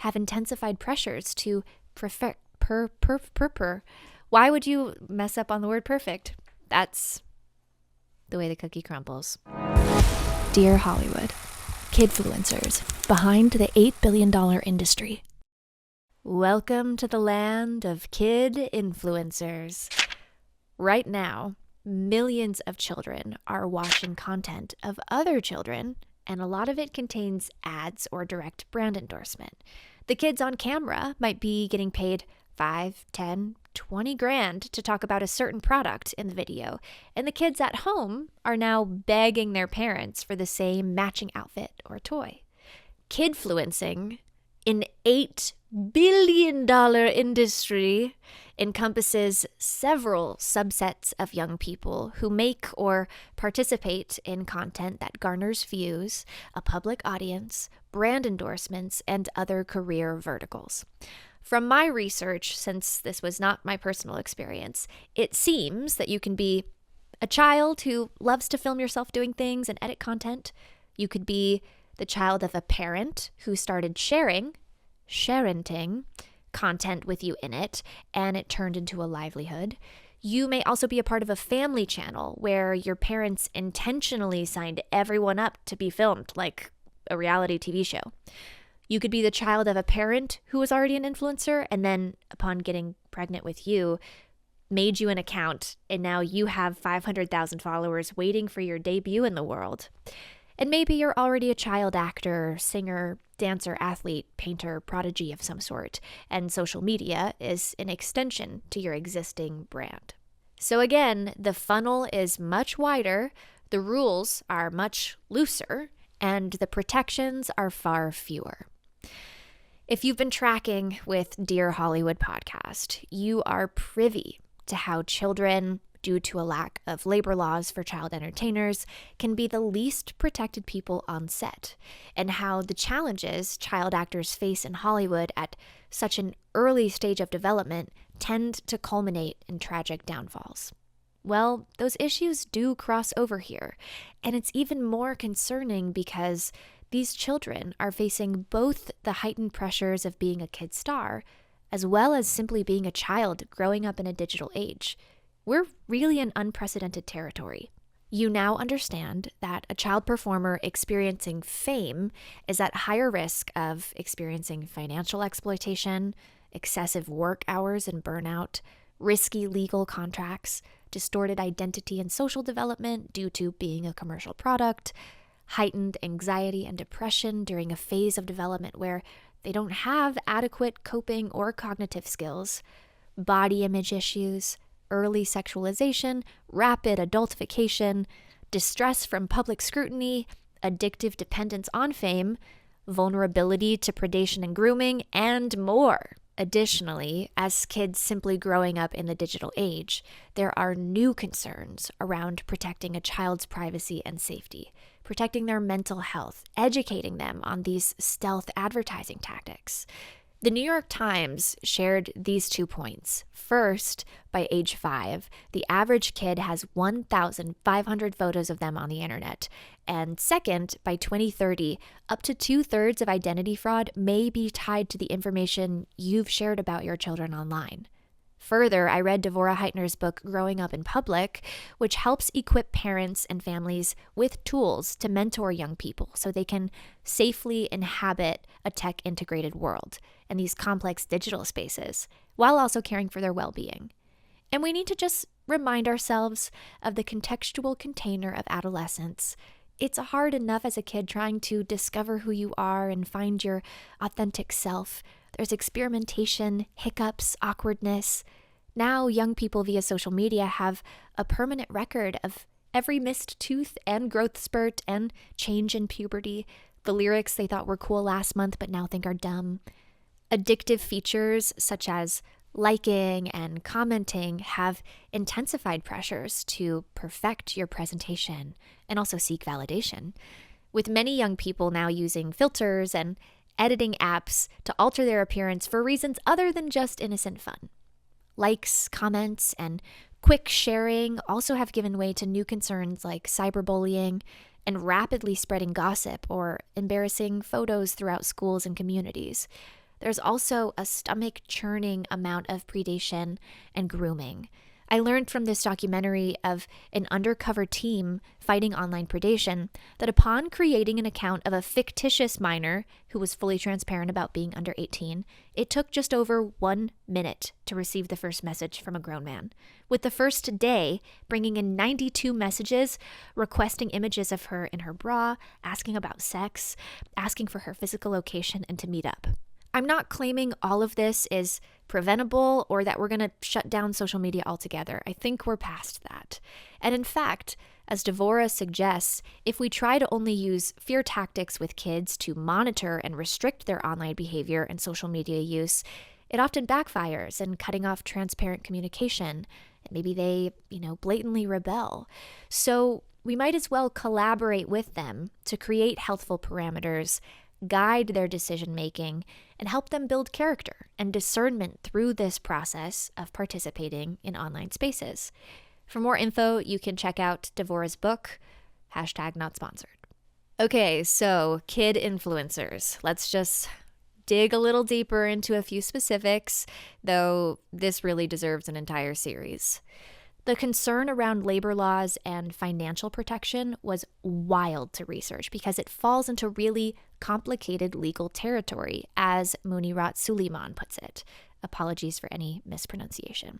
have intensified pressures to Why would you mess up on the word perfect? That's the way the cookie crumbles. Dear Hollywood, Kidfluencers, behind the $8 billion industry. Welcome to the land of kid influencers. Right now, millions of children are watching content of other children, and a lot of it contains ads or direct brand endorsement. The kids on camera might be getting paid 5, 10, 20 grand to talk about a certain product in the video, and the kids at home are now begging their parents for the same matching outfit or toy. Kidfluencing, an $8 billion industry, encompasses several subsets of young people who make or participate in content that garners views, a public audience, brand endorsements, and other career verticals. From my research, since this was not my personal experience, it seems that you can be a child who loves to film yourself doing things and edit content. You could be the child of a parent who started sharenting content with you in it, and it turned into a livelihood. You may also be a part of a family channel where your parents intentionally signed everyone up to be filmed, like a reality TV show. You could be the child of a parent who was already an influencer and then, upon getting pregnant with you, made you an account, and now you have 500,000 followers waiting for your debut in the world. And maybe you're already a child actor, singer, dancer, athlete, painter, prodigy of some sort, and social media is an extension to your existing brand. So again, the funnel is much wider, the rules are much looser, and the protections are far fewer. If you've been tracking with Dear Hollywood podcast, you are privy to how children, due to a lack of labor laws for child entertainers, can be the least protected people on set, and how the challenges child actors face in Hollywood at such an early stage of development tend to culminate in tragic downfalls. Well, those issues do cross over here, and it's even more concerning because these children are facing both the heightened pressures of being a kid star, as well as simply being a child growing up in a digital age. We're really in unprecedented territory. You now understand that a child performer experiencing fame is at higher risk of experiencing financial exploitation, excessive work hours and burnout, risky legal contracts, distorted identity and social development due to being a commercial product, heightened anxiety and depression during a phase of development where they don't have adequate coping or cognitive skills, body image issues, early sexualization, rapid adultification, distress from public scrutiny, addictive dependence on fame, vulnerability to predation and grooming, and more. Additionally, as kids simply growing up in the digital age, there are new concerns around protecting a child's privacy and safety, protecting their mental health, educating them on these stealth advertising tactics. The New York Times shared these 2 points. First, by age 5, the average kid has 1,500 photos of them on the internet. And second, by 2030, up to 2/3 of identity fraud may be tied to the information you've shared about your children online. Further, I read Devorah Heitner's book, Growing Up in Public, which helps equip parents and families with tools to mentor young people so they can safely inhabit a tech-integrated world and these complex digital spaces, while also caring for their well-being. And we need to just remind ourselves of the contextual container of adolescence. It's hard enough as a kid trying to discover who you are and find your authentic self. There's experimentation, hiccups, awkwardness. Now, young people via social media have a permanent record of every missed tooth and growth spurt and change in puberty, the lyrics they thought were cool last month but now think are dumb. Addictive features such as liking and commenting have intensified pressures to perfect your presentation and also seek validation, with many young people now using filters and editing apps to alter their appearance for reasons other than just innocent fun. Likes, comments, and quick sharing also have given way to new concerns like cyberbullying and rapidly spreading gossip or embarrassing photos throughout schools and communities. there's also a stomach-churning amount of predation and grooming. I learned from this documentary of an undercover team fighting online predation that upon creating an account of a fictitious minor who was fully transparent about being under 18, it took just over 1 minute to receive the first message from a grown man, with the first day bringing in 92 messages requesting images of her in her bra, asking about sex, asking for her physical location, and to meet up. I'm not claiming all of this is preventable or that we're going to shut down social media altogether. I think we're past that. And in fact, as Devora suggests, if we try to only use fear tactics with kids to monitor and restrict their online behavior and social media use, it often backfires in cutting off transparent communication. Maybe they, blatantly rebel. So we might as well collaborate with them to create healthful parameters, guide their decision-making, and help them build character and discernment through this process of participating in online spaces. For more info, you can check out Devora's book, #notsponsored. Okay, so kid influencers. Let's just dig a little deeper into a few specifics, though this really deserves an entire series. The concern around labor laws and financial protection was wild to research because it falls into really complicated legal territory, as Munirat Suleiman puts it. Apologies for any mispronunciation.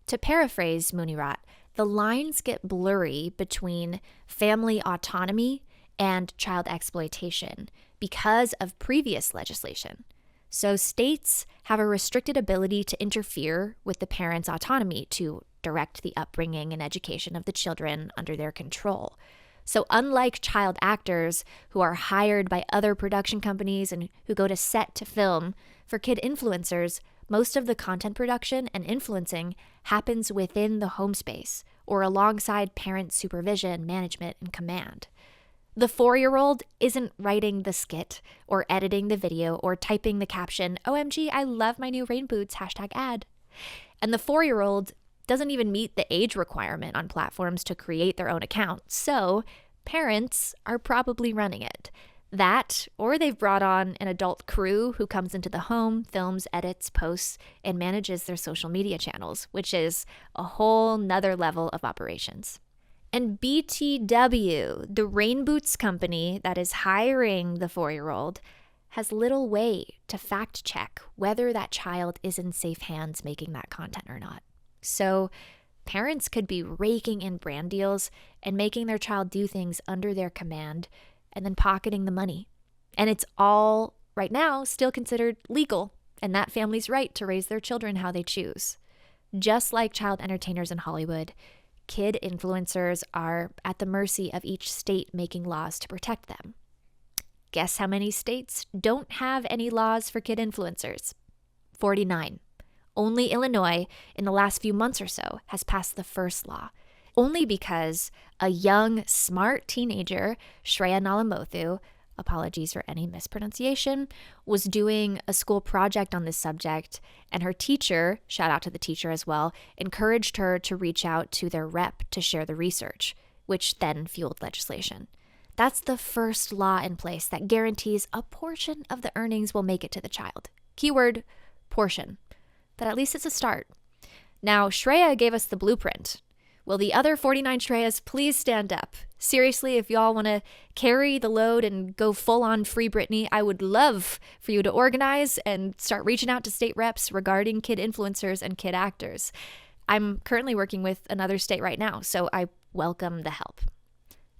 To paraphrase Munirat, the lines get blurry between family autonomy and child exploitation because of previous legislation. So states have a restricted ability to interfere with the parents' autonomy to direct the upbringing and education of the children under their control. So unlike child actors who are hired by other production companies and who go to set to film, for kid influencers, most of the content production and influencing happens within the home space or alongside parent supervision, management, and command. The 4-year-old isn't writing the skit or editing the video or typing the caption, "OMG, I love my new rain boots, #ad." And the 4-year-old doesn't even meet the age requirement on platforms to create their own account. So parents are probably running it. That, or they've brought on an adult crew who comes into the home, films, edits, posts, and manages their social media channels, which is a whole nother level of operations. And BTW, the rain boots company that is hiring the 4-year-old, has little way to fact check whether that child is in safe hands making that content or not. So parents could be raking in brand deals and making their child do things under their command and then pocketing the money. And it's all, right now, still considered legal, and that family's right to raise their children how they choose. Just like child entertainers in Hollywood, kid influencers are at the mercy of each state making laws to protect them. Guess how many states don't have any laws for kid influencers? 49. Only Illinois, in the last few months or so, has passed the first law. Only because a young, smart teenager, Shreya Nalamothu, apologies for any mispronunciation, was doing a school project on this subject, and her teacher, shout out to the teacher as well, encouraged her to reach out to their rep to share the research, which then fueled legislation. That's the first law in place that guarantees a portion of the earnings will make it to the child. Keyword, portion. But at least it's a start. Now, Shreya gave us the blueprint. Will the other 49 Shreyas please stand up? Seriously, if y'all want to carry the load and go full on Free Britney, I would love for you to organize and start reaching out to state reps regarding kid influencers and kid actors. I'm currently working with another state right now, so I welcome the help.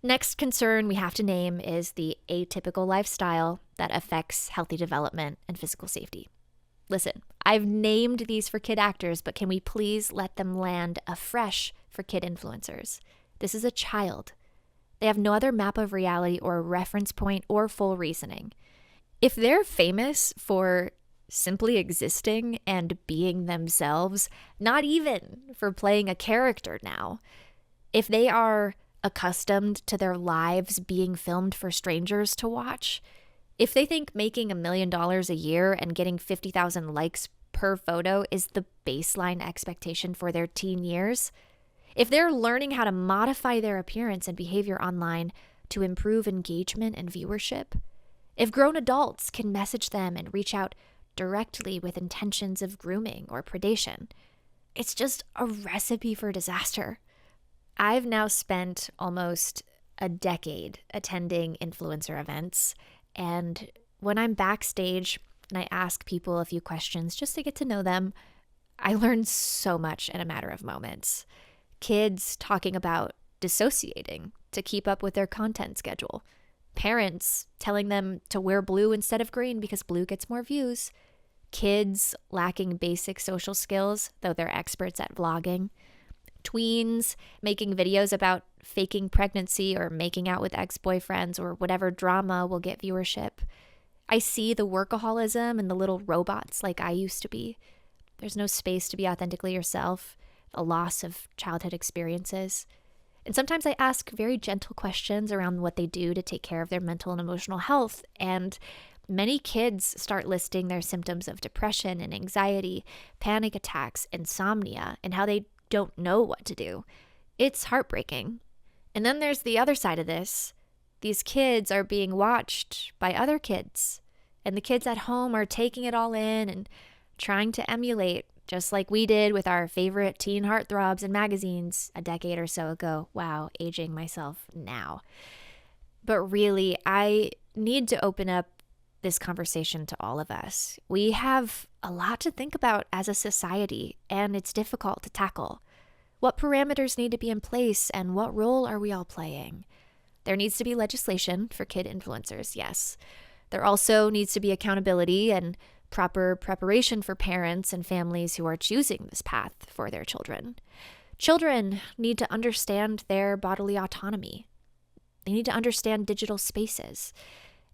Next concern we have to name is the atypical lifestyle that affects healthy development and physical safety. Listen, I've named these for kid actors, but can we please let them land afresh for kid influencers? This is a child. They have no other map of reality or reference point or full reasoning. If they're famous for simply existing and being themselves, not even for playing a character now, if they are accustomed to their lives being filmed for strangers to watch, if they think making $1 million a year and getting 50,000 likes per photo is the baseline expectation for their teen years, if they're learning how to modify their appearance and behavior online to improve engagement and viewership, if grown adults can message them and reach out directly with intentions of grooming or predation. It's just a recipe for disaster. I've now spent almost a decade attending influencer events, and when I'm backstage and I ask people a few questions just to get to know them, I learn so much in a matter of moments. Kids talking about dissociating to keep up with their content schedule. Parents telling them to wear blue instead of green because blue gets more views. Kids lacking basic social skills, though they're experts at vlogging. Tweens making videos about faking pregnancy or making out with ex-boyfriends or whatever drama will get viewership. I see the workaholism and the little robots like I used to be. There's no space to be authentically yourself, a loss of childhood experiences. And sometimes I ask very gentle questions around what they do to take care of their mental and emotional health. And many kids start listing their symptoms of depression and anxiety, panic attacks, insomnia, and how they don't know what to do. It's heartbreaking. And then there's the other side of this. These kids are being watched by other kids, and the kids at home are taking it all in and trying to emulate, just like we did with our favorite teen heartthrobs and magazines a decade or so ago. Wow, aging myself now. But really, I need to open up this conversation to all of us. We have a lot to think about as a society, and it's difficult to tackle. What parameters need to be in place, and what role are we all playing? There needs to be legislation for kid influencers, yes. There also needs to be accountability and proper preparation for parents and families who are choosing this path for their children. Children need to understand their bodily autonomy. They need to understand digital spaces.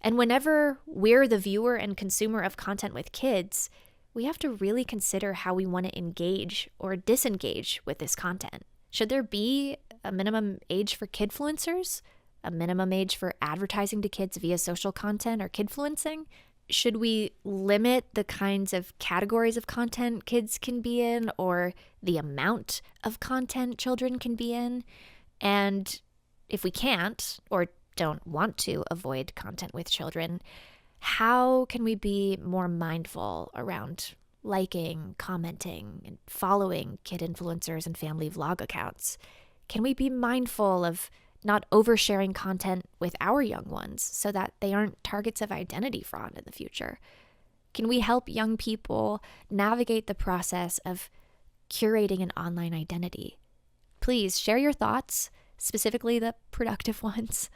And whenever we're the viewer and consumer of content with kids, we have to really consider how we want to engage or disengage with this content. Should there be a minimum age for kidfluencers? A minimum age for advertising to kids via social content or kidfluencing? Should we limit the kinds of categories of content kids can be in or the amount of content children can be in? And if we can't or don't want to avoid content with children, how can we be more mindful around liking, commenting, and following kid influencers and family vlog accounts? Can we be mindful of not oversharing content with our young ones so that they aren't targets of identity fraud in the future? Can we help young people navigate the process of curating an online identity? Please share your thoughts, specifically the productive ones.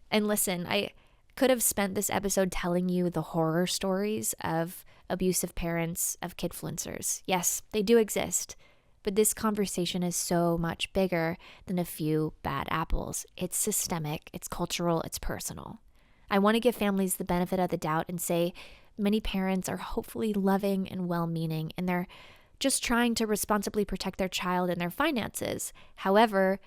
And listen, I could have spent this episode telling you the horror stories of abusive parents of kidfluencers. Yes, they do exist. But this conversation is so much bigger than a few bad apples. It's systemic, it's cultural, it's personal. I want to give families the benefit of the doubt and say many parents are hopefully loving and well-meaning, and they're just trying to responsibly protect their child and their finances. However,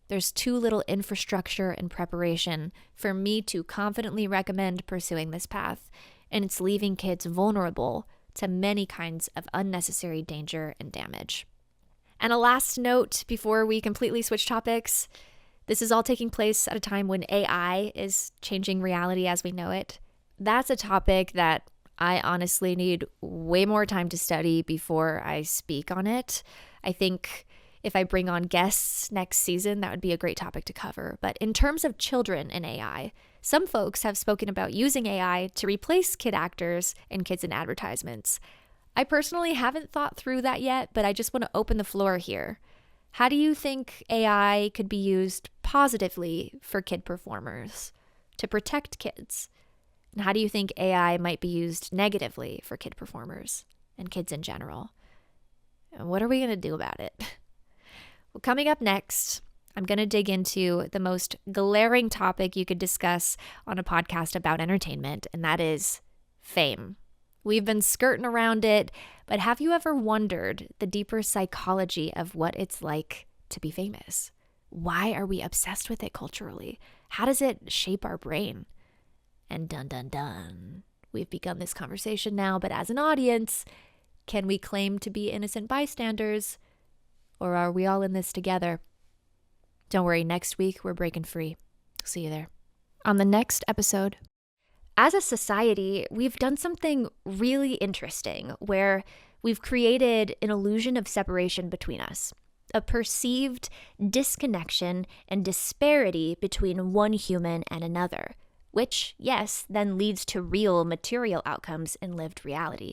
there's too little infrastructure and preparation for me to confidently recommend pursuing this path, and it's leaving kids vulnerable to many kinds of unnecessary danger and damage. And a last note before we completely switch topics, this is all taking place at a time when AI is changing reality as we know it. That's a topic that I honestly need way more time to study before I speak on it. I think if I bring on guests next season, that would be a great topic to cover. But in terms of children and AI, some folks have spoken about using AI to replace kid actors and kids in advertisements. I personally haven't thought through that yet, but I just want to open the floor here. How do you think AI could be used positively for kid performers to protect kids? And how do you think AI might be used negatively for kid performers and kids in general? And what are we going to do about it? Well, coming up next, I'm going to dig into the most glaring topic you could discuss on a podcast about entertainment, and that is fame. We've been skirting around it, but have you ever wondered the deeper psychology of what it's like to be famous? Why are we obsessed with it culturally? How does it shape our brain? And dun dun dun, we've begun this conversation now, but as an audience, can we claim to be innocent bystanders, or are we all in this together? Don't worry, next week we're breaking free. See you there. On the next episode, As a society, we've done something really interesting where we've created an illusion of separation between us, a perceived disconnection and disparity between one human and another, which, yes, then leads to real material outcomes in lived reality.